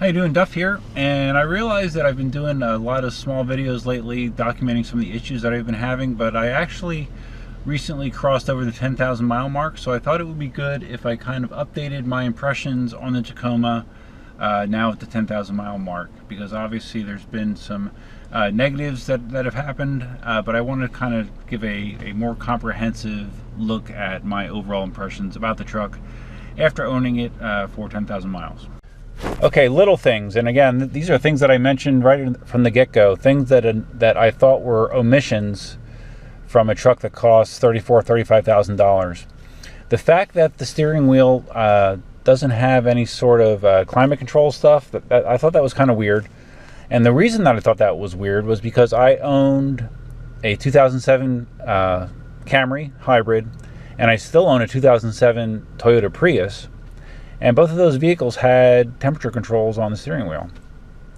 you doing? Duff here, and I realized that I've been doing a lot of small videos lately documenting some of the issues that I've been having, but I actually recently crossed over the 10,000 mile mark, so I thought it would be good if I kind of updated my impressions on the Tacoma now at the 10,000 mile mark, because obviously there's been some negatives that have happened, but I want to kind of give a more comprehensive look at my overall impressions about the truck after owning it for 10,000 miles. Okay, little things, and again, these are things that I mentioned right from the get-go, things that I thought were omissions from a truck that costs $35,000. The fact that the steering wheel doesn't have any sort of climate control stuff, I thought that was kind of weird. And the reason that I thought that was weird was because I owned a 2007 Camry hybrid, and I still own a 2007 Toyota Prius. And both of those vehicles had temperature controls on the steering wheel.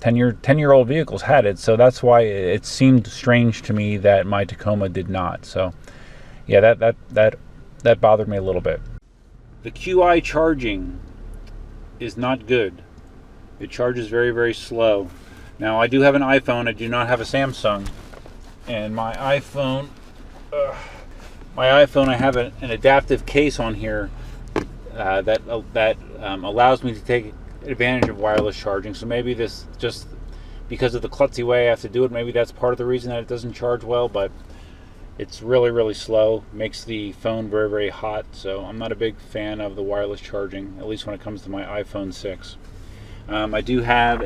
10-year-old vehicles had it, so that's why it seemed strange to me that my Tacoma did not. So, yeah, that bothered me a little bit. The QI charging is not good. It charges very, very slow. Now, I do have an iPhone. I do not have a Samsung. And my iPhone, I have an adaptive case on here that allows me to take advantage of wireless charging. So maybe this, just because of the klutzy way I have to do it, maybe that's part of the reason that it doesn't charge well, but it's really, really slow. Makes the phone very, very hot. So I'm not a big fan of the wireless charging, at least when it comes to my iPhone 6. I do have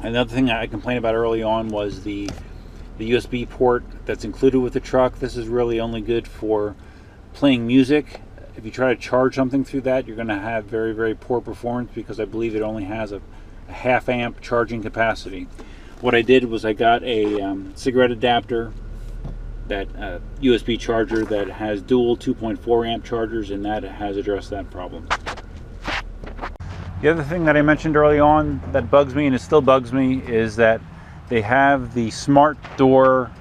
another thing I complained about early on was the USB port that's included with the truck. This is really only good for playing music. If you try to charge something through that, you're going to have very, very poor performance, because I believe it only has a half amp charging capacity. What I did was I got a cigarette adapter, that USB charger that has dual 2.4 amp chargers, and that has addressed that problem. The other thing that I mentioned early on that bugs me, and it still bugs me, is that they have the smart door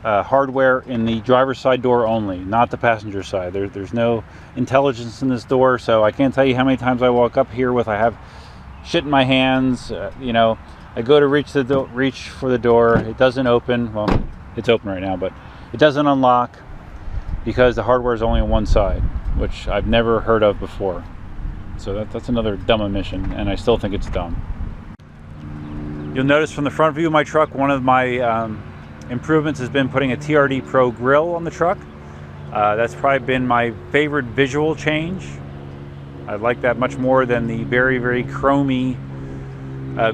hardware in the driver's side door only, not the passenger side. There's no intelligence in this door, so I can't tell you how many times I walk up here with I have shit in my hands. I go to reach for the door, it doesn't open. Well, it's open right now, but it doesn't unlock because the hardware is only on one side, which I've never heard of before. So that's another dumb omission, and I still think it's dumb. You'll notice from the front view of my truck, one of my improvements has been putting a TRD Pro grill on the truck. That's probably been my favorite visual change. I like that much more than the very, very chromy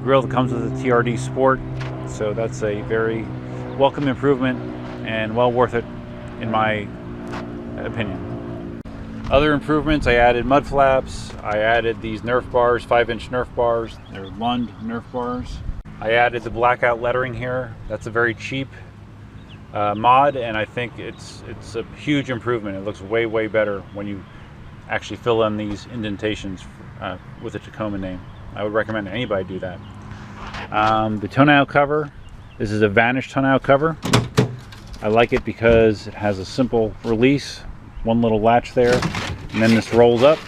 grill that comes with the TRD Sport. So that's a very welcome improvement and well worth it, in my opinion. Other improvements, I added mud flaps. I added these Nerf bars, 5-inch Nerf bars. They're Lund Nerf bars. I added the blackout lettering here. That's a very cheap mod, and I think it's a huge improvement. It looks way, way better when you actually fill in these indentations with the Tacoma name. I would recommend anybody do that. The tonneau cover. This is a Vanish tonneau cover. I like it because it has a simple release, one little latch there, and then this rolls up.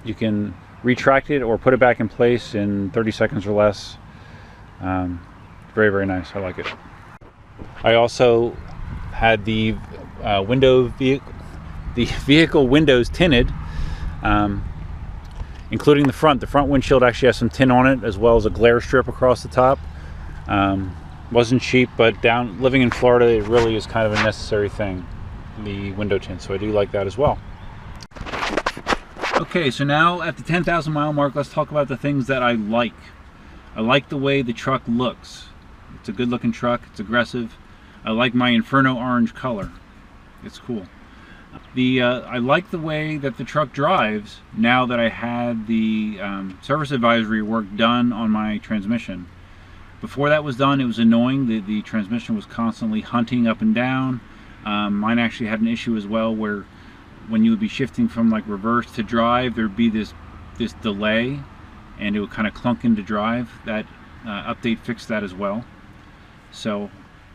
You can retract it or put it back in place in 30 seconds or less. Very, very nice. I like it. I also had the vehicle windows tinted, including the front. The front windshield actually has some tin on it, as well as a glare strip across the top. Wasn't cheap, but living in Florida, it really is kind of a necessary thing, the window tint. So I do like that as well. Okay, so now at the 10,000 mile mark, let's talk about the things that I like. I like the way the truck looks. It's a good looking truck, it's aggressive. I like my Inferno orange color. It's cool. I like the way that the truck drives now that I had the service advisory work done on my transmission. Before that was done, it was annoying. The transmission was constantly hunting up and down. Mine actually had an issue as well, where when you would be shifting from like reverse to drive, there'd be this delay, and it would kind of clunk into drive. That update fixed that as well. So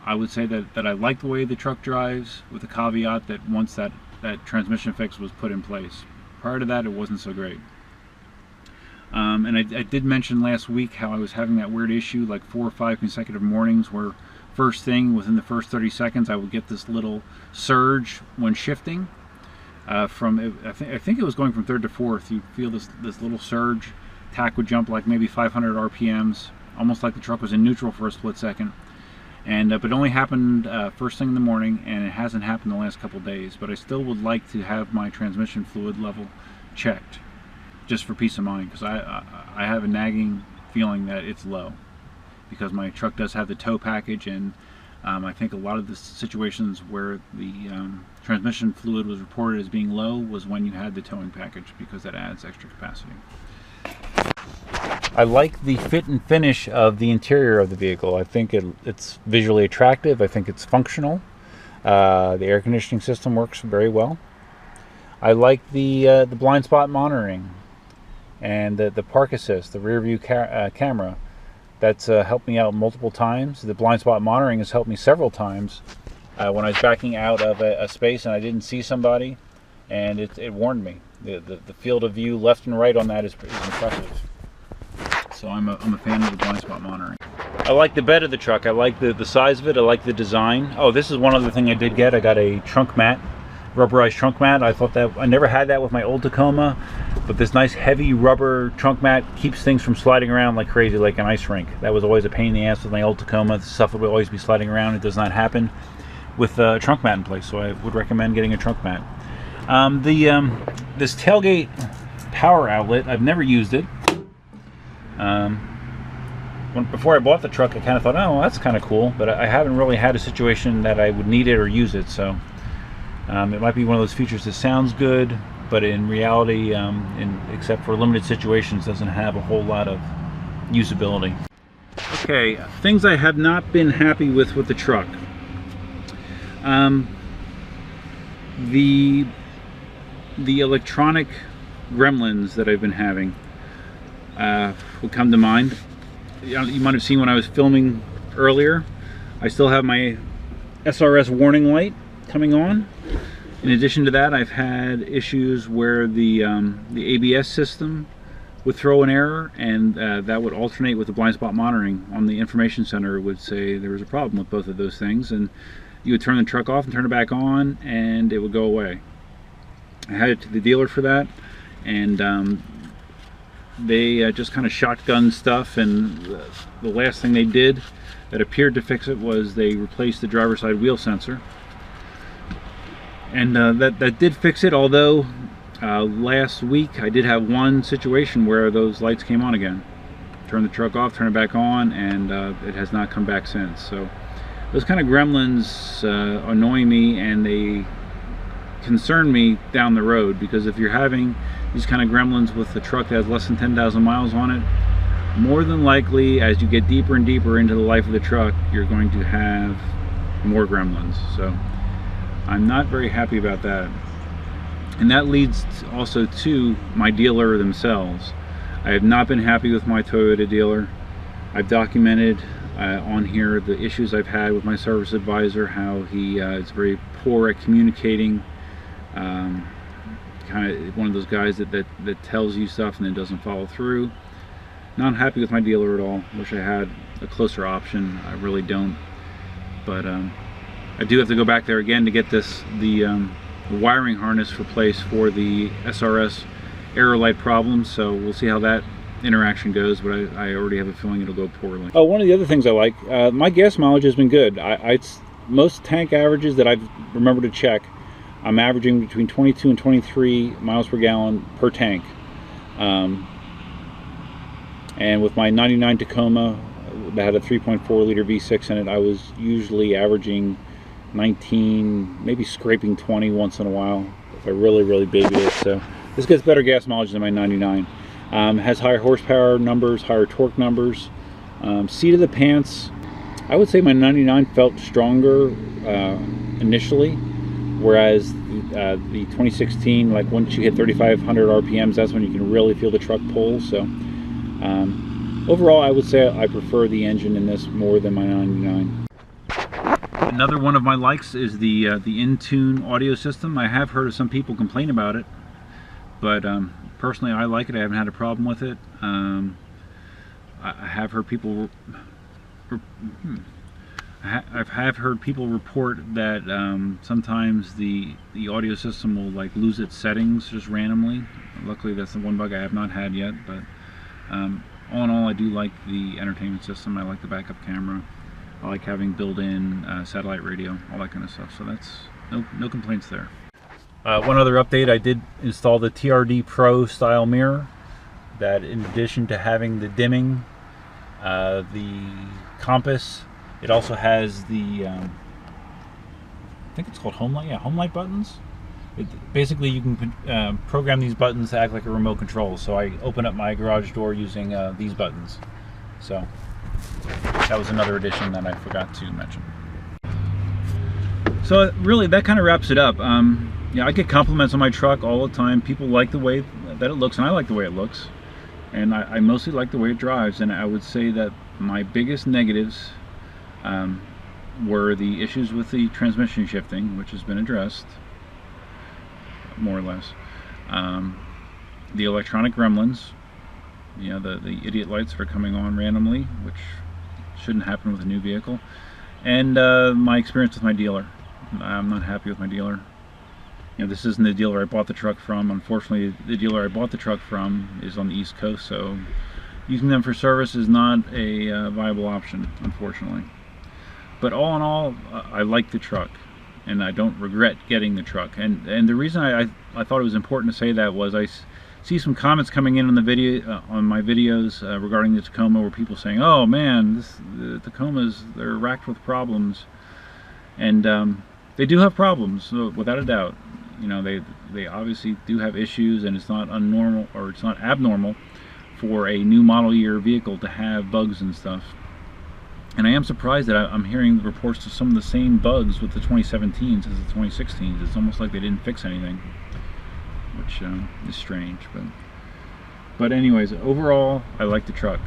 I would say that I like the way the truck drives, with the caveat that once that transmission fix was put in place. Prior to that, it wasn't so great. And I did mention last week how I was having that weird issue, like 4 or 5 consecutive mornings where first thing, within the first 30 seconds, I would get this little surge when shifting. I think it was going from third to fourth. You feel this little surge. Tack would jump like maybe 500 RPMs, almost like the truck was in neutral for a split second. And but it only happened first thing in the morning, and it hasn't happened the last couple days. But I still would like to have my transmission fluid level checked, just for peace of mind, because I have a nagging feeling that it's low, because my truck does have the tow package, and I think a lot of the situations where the transmission fluid was reported as being low was when you had the towing package, because that adds extra capacity. I like the fit and finish of the interior of the vehicle. I think it's visually attractive. I think it's functional. The air conditioning system works very well. I like the blind spot monitoring and the park assist, the rear view camera. That's helped me out multiple times. The blind spot monitoring has helped me several times when I was backing out of a space and I didn't see somebody, and it warned me. The field of view left and right on that is impressive. So I'm a fan of the blind spot monitoring. I like the bed of the truck. I like the size of it. I like the design. Oh, this is one other thing I did get. I got a trunk mat, rubberized trunk mat. I thought that I never had that with my old Tacoma, but this nice heavy rubber trunk mat keeps things from sliding around like crazy, like an ice rink. That was always a pain in the ass with my old Tacoma. The stuff would always be sliding around. It does not happen with a trunk mat in place, so I would recommend getting a trunk mat. This tailgate power outlet, I've never used it. Before I bought the truck, I kind of thought, oh, well, that's kind of cool, but I haven't really had a situation that I would need it or use it, so it might be one of those features that sounds good, but in reality, except for limited situations, doesn't have a whole lot of usability. Okay, things I have not been happy with the truck. The electronic gremlins that I've been having will come to mind. You might have seen when I was filming earlier, I still have my SRS warning light coming on. In addition to that, I've had issues where the ABS system would throw an error, and that would alternate with the blind spot monitoring on the information center. It would say there was a problem with both of those things, and you would turn the truck off and turn it back on, and it would go away. I had it to the dealer for that, and they just kind of shotgun stuff, and the last thing they did that appeared to fix it was they replaced the driver's side wheel sensor, and that did fix it, although last week I did have one situation where those lights came on again. Turn the truck off, turn it back on, and it has not come back since. So those kind of gremlins annoy me, and they concern me down the road, because if you're having these kind of gremlins with a truck that has less than 10,000 miles on it, more than likely, as you get deeper and deeper into the life of the truck, you're going to have more gremlins. So I'm not very happy about that. And that leads also to my dealer themselves. I have not been happy with my Toyota dealer. I've documented on here the issues I've had with my service advisor, how he is very poor at communicating. Kind of one of those guys that tells you stuff and then doesn't follow through. Not happy with my dealer at all. Wish I had a closer option. I really don't. But I do have to go back there again to get the wiring harness replaced for the SRS error light problem. So we'll see how that interaction goes, but I already have a feeling it'll go poorly. Oh, one of the other things I like, my gas mileage has been good. Most tank averages that I've remembered to check, I'm averaging between 22 and 23 miles per gallon per tank. And with my 99 Tacoma that had a 3.4 liter V6 in it, I was usually averaging 19, maybe scraping 20 once in a while if I really babied it. So this gets better gas mileage than my 99. Has higher horsepower numbers, higher torque numbers. Seat of the pants, I would say my 99 felt stronger initially, whereas the 2016, like once you hit 3,500 RPMs, that's when you can really feel the truck pull. So overall, I would say I prefer the engine in this more than my 99. Another one of my likes is the in-tune audio system. I have heard of some people complain about it, but Personally, I like it. I haven't had a problem with it. I have heard people I've heard people report that sometimes the audio system will like lose its settings just randomly. Luckily, that's the one bug I have not had yet. But all in all, I do like the entertainment system. I like the backup camera. I like having built-in satellite radio, all that kind of stuff. So that's no complaints there. One other update: I did install the TRD Pro style mirror. That, in addition to having the dimming, the compass, it also has the, I think it's called home light. Yeah, home light buttons. Basically, you can program these buttons to act like a remote control. So I open up my garage door using these buttons. So that was another addition that I forgot to mention. So really, that kind of wraps it up. Yeah, I get compliments on my truck all the time. People like the way that it looks, and I like the way it looks. And I mostly like the way it drives. And I would say that my biggest negatives were the issues with the transmission shifting, which has been addressed, more or less. The electronic gremlins, you know, the idiot lights that are coming on randomly, which shouldn't happen with a new vehicle. And my experience with my dealer. I'm not happy with my dealer. You know, this isn't the dealer I bought the truck from. Unfortunately, the dealer I bought the truck from is on the East Coast, so using them for service is not a viable option, unfortunately. But all in all, I like the truck, and I don't regret getting the truck. And the reason I thought it was important to say that was I see some comments coming in on the video on my videos regarding the Tacoma, where people saying, "Oh man, the Tacomas, they're racked with problems," and they do have problems, without a doubt. You know, they obviously do have issues, and it's not unnormal, or it's not abnormal for a new model year vehicle to have bugs and stuff. And I am surprised that I'm hearing reports of some of the same bugs with the 2017s as the 2016s. It's almost like they didn't fix anything, which is strange. But anyways, overall, I like the truck.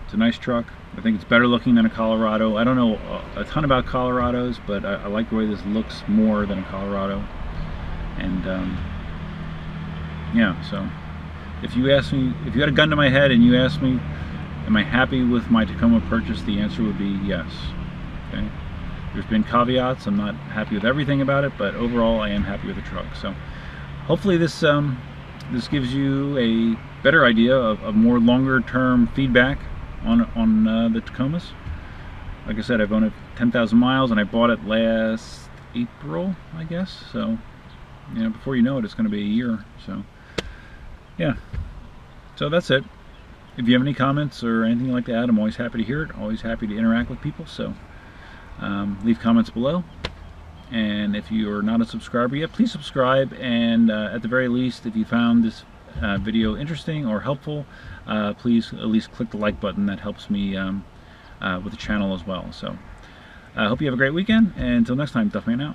It's a nice truck. I think it's better looking than a Colorado. I don't know a ton about Colorados, but I like the way this looks more than a Colorado. And yeah, so if you ask me, if you had a gun to my head and you asked me, am I happy with my Tacoma purchase, the answer would be yes. Okay. There's been caveats. I'm not happy with everything about it, but overall I am happy with the truck. So hopefully this gives you a better idea of more longer term feedback on the Tacomas. Like I said, I've owned it 10,000 miles, and I bought it last April, I guess. So, you know, before you know it, it's going to be a year. So, yeah. So that's it. If you have any comments or anything like that, I'm always happy to hear it. Always happy to interact with people. So, leave comments below. And if you are not a subscriber yet, please subscribe. And at the very least, if you found this video interesting or helpful, please at least click the like button. That helps me with the channel as well. So I hope you have a great weekend, and until next time, Duffman out.